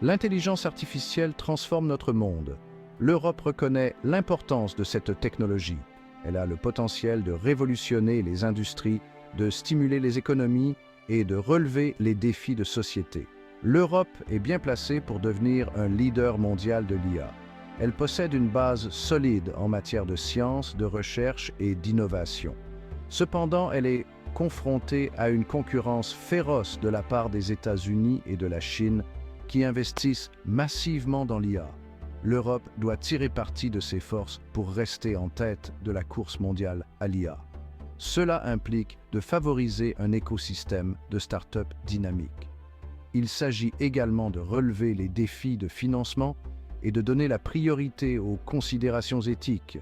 L'intelligence artificielle transforme notre monde. L'Europe reconnaît l'importance de cette technologie. Elle a le potentiel de révolutionner les industries, de stimuler les économies et de relever les défis de société. L'Europe est bien placée pour devenir un leader mondial de l'IA. Elle possède une base solide en matière de science, de recherche et d'innovation. Cependant, elle est confrontée à une concurrence féroce de la part des États-Unis et de la Chine qui investissent massivement dans l'IA. L'Europe doit tirer parti de ses forces pour rester en tête de la course mondiale à l'IA. Cela implique de favoriser un écosystème de start-up dynamique. Il s'agit également de relever les défis de financement et de donner la priorité aux considérations éthiques.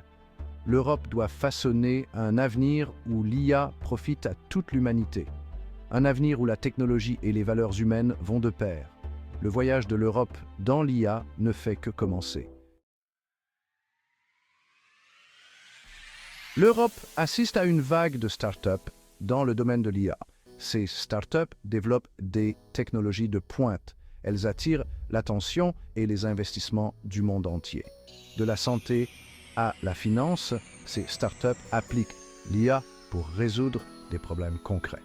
L'Europe doit façonner un avenir où l'IA profite à toute l'humanité. Un avenir où la technologie et les valeurs humaines vont de pair. Le voyage de l'Europe dans l'IA ne fait que commencer. L'Europe assiste à une vague de start-up dans le domaine de l'IA. Ces start-up développent des technologies de pointe. Elles attirent l'attention et les investissements du monde entier. De la santé à la finance, ces start-up appliquent l'IA pour résoudre des problèmes concrets.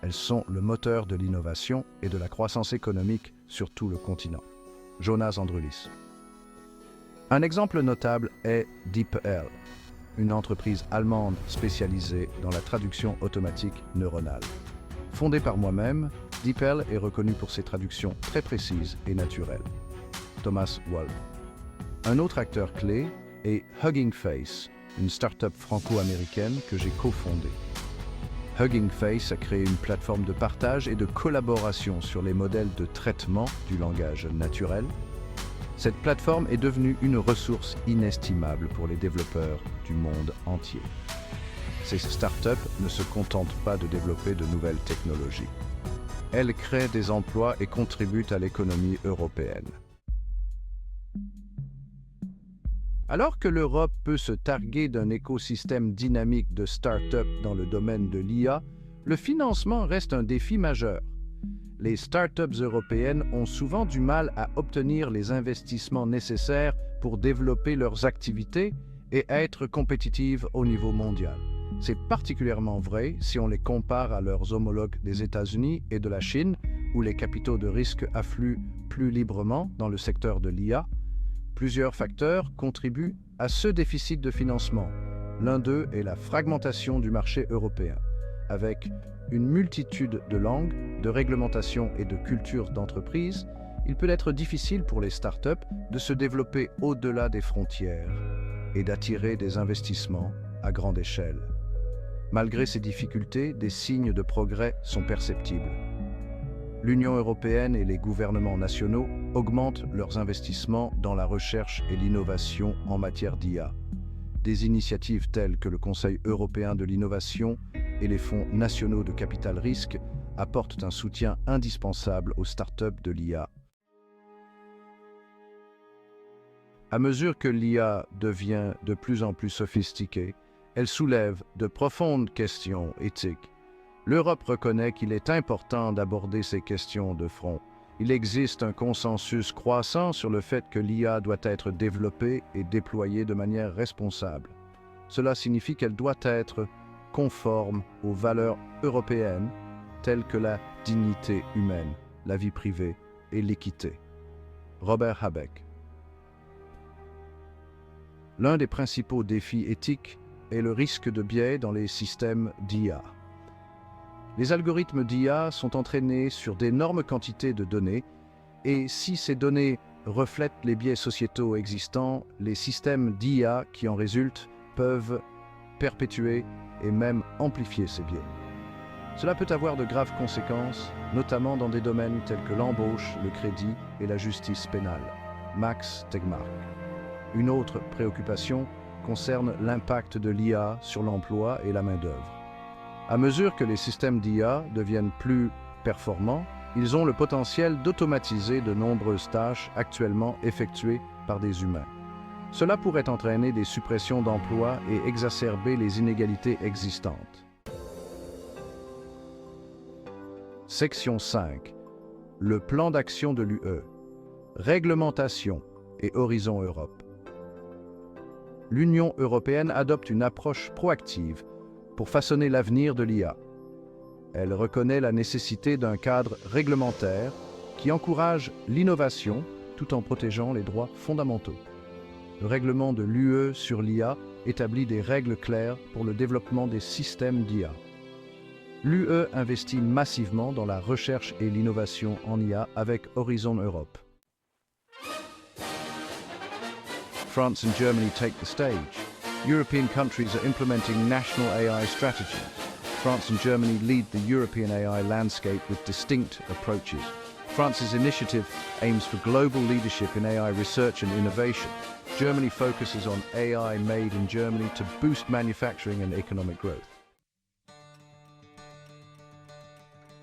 Elles sont le moteur de l'innovation et de la croissance économique sur tout le continent. Jonas Andrulis. Un exemple notable est DeepL, une entreprise allemande spécialisée dans la traduction automatique neuronale. Fondée par moi-même, DeepL est reconnue pour ses traductions très précises et naturelles. Thomas Wald. Un autre acteur clé est Hugging Face, une start-up franco-américaine que j'ai cofondée. Hugging Face a créé une plateforme de partage et de collaboration sur les modèles de traitement du langage naturel. Cette plateforme est devenue une ressource inestimable pour les développeurs du monde entier. Ces startups ne se contentent pas de développer de nouvelles technologies. Elles créent des emplois et contribuent à l'économie européenne. Alors que l'Europe peut se targuer d'un écosystème dynamique de start-up dans le domaine de l'IA, le financement reste un défi majeur. Les start-ups européennes ont souvent du mal à obtenir les investissements nécessaires pour développer leurs activités et être compétitives au niveau mondial. C'est particulièrement vrai si on les compare à leurs homologues des États-Unis et de la Chine, où les capitaux de risque affluent plus librement dans le secteur de l'IA. Plusieurs facteurs contribuent à ce déficit de financement. L'un d'eux est la fragmentation du marché européen. Avec une multitude de langues, de réglementations et de cultures d'entreprise, il peut être difficile pour les startups de se développer au-delà des frontières et d'attirer des investissements à grande échelle. Malgré ces difficultés, des signes de progrès sont perceptibles. L'Union européenne et les gouvernements nationaux augmentent leurs investissements dans la recherche et l'innovation en matière d'IA. Des initiatives telles que le Conseil européen de l'innovation et les fonds nationaux de capital risque apportent un soutien indispensable aux startups de l'IA. À mesure que l'IA devient de plus en plus sophistiquée, elle soulève de profondes questions éthiques. L'Europe reconnaît qu'il est important d'aborder ces questions de front. Il existe un consensus croissant sur le fait que l'IA doit être développée et déployée de manière responsable. Cela signifie qu'elle doit être conforme aux valeurs européennes telles que la dignité humaine, la vie privée et l'équité. Robert Habeck. L'un des principaux défis éthiques est le risque de biais dans les systèmes d'IA. Les algorithmes d'IA sont entraînés sur d'énormes quantités de données et si ces données reflètent les biais sociétaux existants, les systèmes d'IA qui en résultent peuvent perpétuer et même amplifier ces biais. Cela peut avoir de graves conséquences, notamment dans des domaines tels que l'embauche, le crédit et la justice pénale. Max Tegmark. Une autre préoccupation concerne l'impact de l'IA sur l'emploi et la main-d'œuvre. À mesure que les systèmes d'IA deviennent plus performants, ils ont le potentiel d'automatiser de nombreuses tâches actuellement effectuées par des humains. Cela pourrait entraîner des suppressions d'emplois et exacerber les inégalités existantes. Section 5. Le plan d'action de l'UE. réglementation et Horizon Europe. L'Union européenne adopte une approche proactive pour façonner l'avenir de l'IA. Elle reconnaît la nécessité d'un cadre réglementaire qui encourage l'innovation tout en protégeant les droits fondamentaux. Le règlement de l'UE sur l'IA établit des règles claires pour le développement des systèmes d'IA. L'UE investit massivement dans la recherche et l'innovation en IA avec Horizon Europe. France and Germany take the stage. European countries are implementing national AI strategies. France and Germany lead the European AI landscape with distinct approaches. France's initiative aims for global leadership in AI research and innovation. Germany focuses on AI made in Germany to boost manufacturing and economic growth.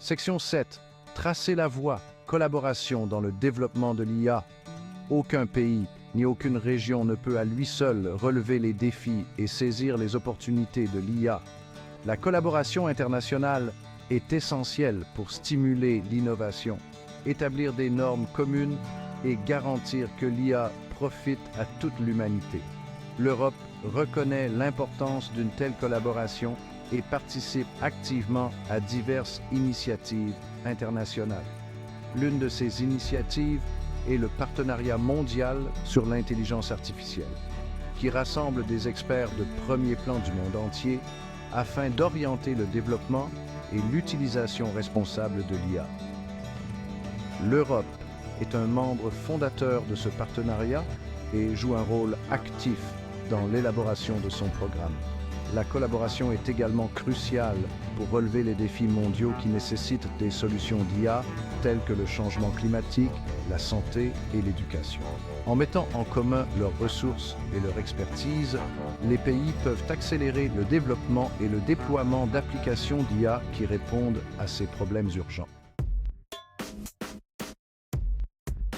Section 7. Tracer la voie. Collaboration dans le développement de l'IA. Aucun pays ni aucune région ne peut à lui seul relever les défis et saisir les opportunités de l'IA. La collaboration internationale est essentielle pour stimuler l'innovation, établir des normes communes et garantir que l'IA profite à toute l'humanité. L'Europe reconnaît l'importance d'une telle collaboration et participe activement à diverses initiatives internationales. L'une de ces initiatives est le Partenariat mondial sur l'intelligence artificielle, qui rassemble des experts de premier plan du monde entier afin d'orienter le développement et l'utilisation responsable de l'IA. L'Europe est un membre fondateur de ce partenariat et joue un rôle actif dans l'élaboration de son programme. La collaboration est également cruciale pour relever les défis mondiaux qui nécessitent des solutions d'IA telles que le changement climatique, la santé et l'éducation. En mettant en commun leurs ressources et leur expertise, les pays peuvent accélérer le développement et le déploiement d'applications d'IA qui répondent à ces problèmes urgents.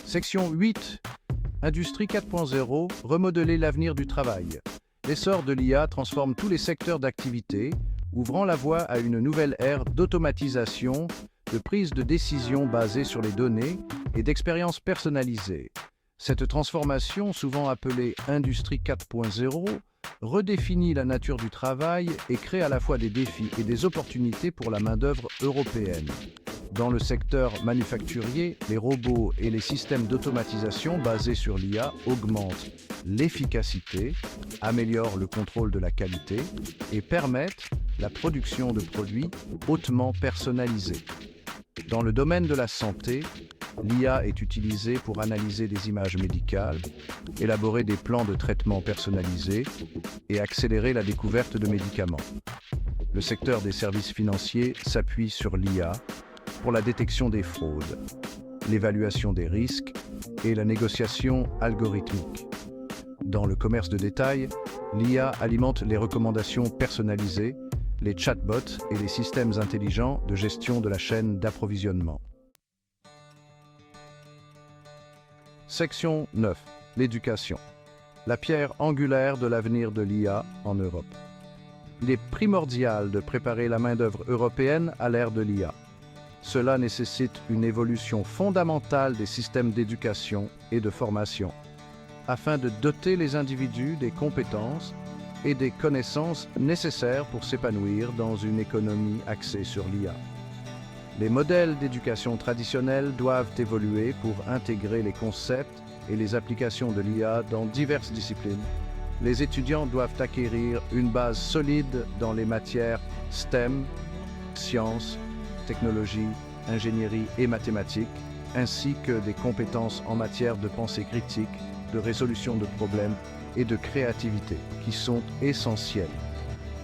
Section 8. Industrie 4.0, remodeler l'avenir du travail. L'essor de l'IA transforme tous les secteurs d'activité, ouvrant la voie à une nouvelle ère d'automatisation, de prise de décision basée sur les données et d'expériences personnalisées. Cette transformation, souvent appelée Industrie 4.0, redéfinit la nature du travail et crée à la fois des défis et des opportunités pour la main-d'œuvre européenne. Dans le secteur manufacturier, les robots et les systèmes d'automatisation basés sur l'IA augmentent l'efficacité, améliorent le contrôle de la qualité et permettent la production de produits hautement personnalisés. Dans le domaine de la santé, l'IA est utilisée pour analyser des images médicales, élaborer des plans de traitement personnalisés et accélérer la découverte de médicaments. Le secteur des services financiers s'appuie sur l'IA pour la détection des fraudes, l'évaluation des risques et la négociation algorithmique. Dans le commerce de détail, l'IA alimente les recommandations personnalisées, les chatbots et les systèmes intelligents de gestion de la chaîne d'approvisionnement. Section 9. L'éducation. La pierre angulaire de l'avenir de l'IA en Europe. Il est primordial de préparer la main-d'œuvre européenne à l'ère de l'IA. Cela nécessite une évolution fondamentale des systèmes d'éducation et de formation, afin de doter les individus des compétences et des connaissances nécessaires pour s'épanouir dans une économie axée sur l'IA. Les modèles d'éducation traditionnels doivent évoluer pour intégrer les concepts et les applications de l'IA dans diverses disciplines. Les étudiants doivent acquérir une base solide dans les matières STEM, sciences, technologie, ingénierie et mathématiques, ainsi que des compétences en matière de pensée critique, de résolution de problèmes et de créativité, qui sont essentielles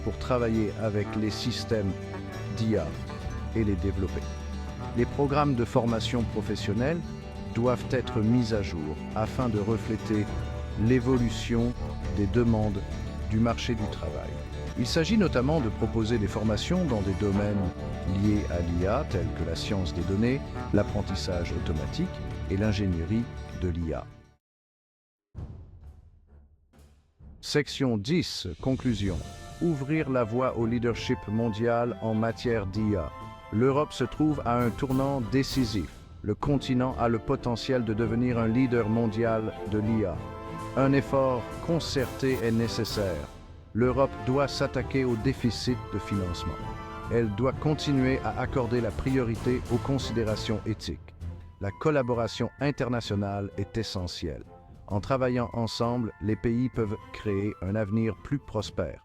pour travailler avec les systèmes d'IA et les développer. Les programmes de formation professionnelle doivent être mis à jour afin de refléter l'évolution des demandes du marché du travail. Il s'agit notamment de proposer des formations dans des domaines liés à l'IA, tels que la science des données, l'apprentissage automatique et l'ingénierie de l'IA. Section 10. Conclusion. Ouvrir la voie au leadership mondial en matière d'IA. L'Europe se trouve à un tournant décisif. Le continent a le potentiel de devenir un leader mondial de l'IA. Un effort concerté est nécessaire. L'Europe doit s'attaquer au déficit de financement. Elle doit continuer à accorder la priorité aux considérations éthiques. La collaboration internationale est essentielle. En travaillant ensemble, les pays peuvent créer un avenir plus prospère.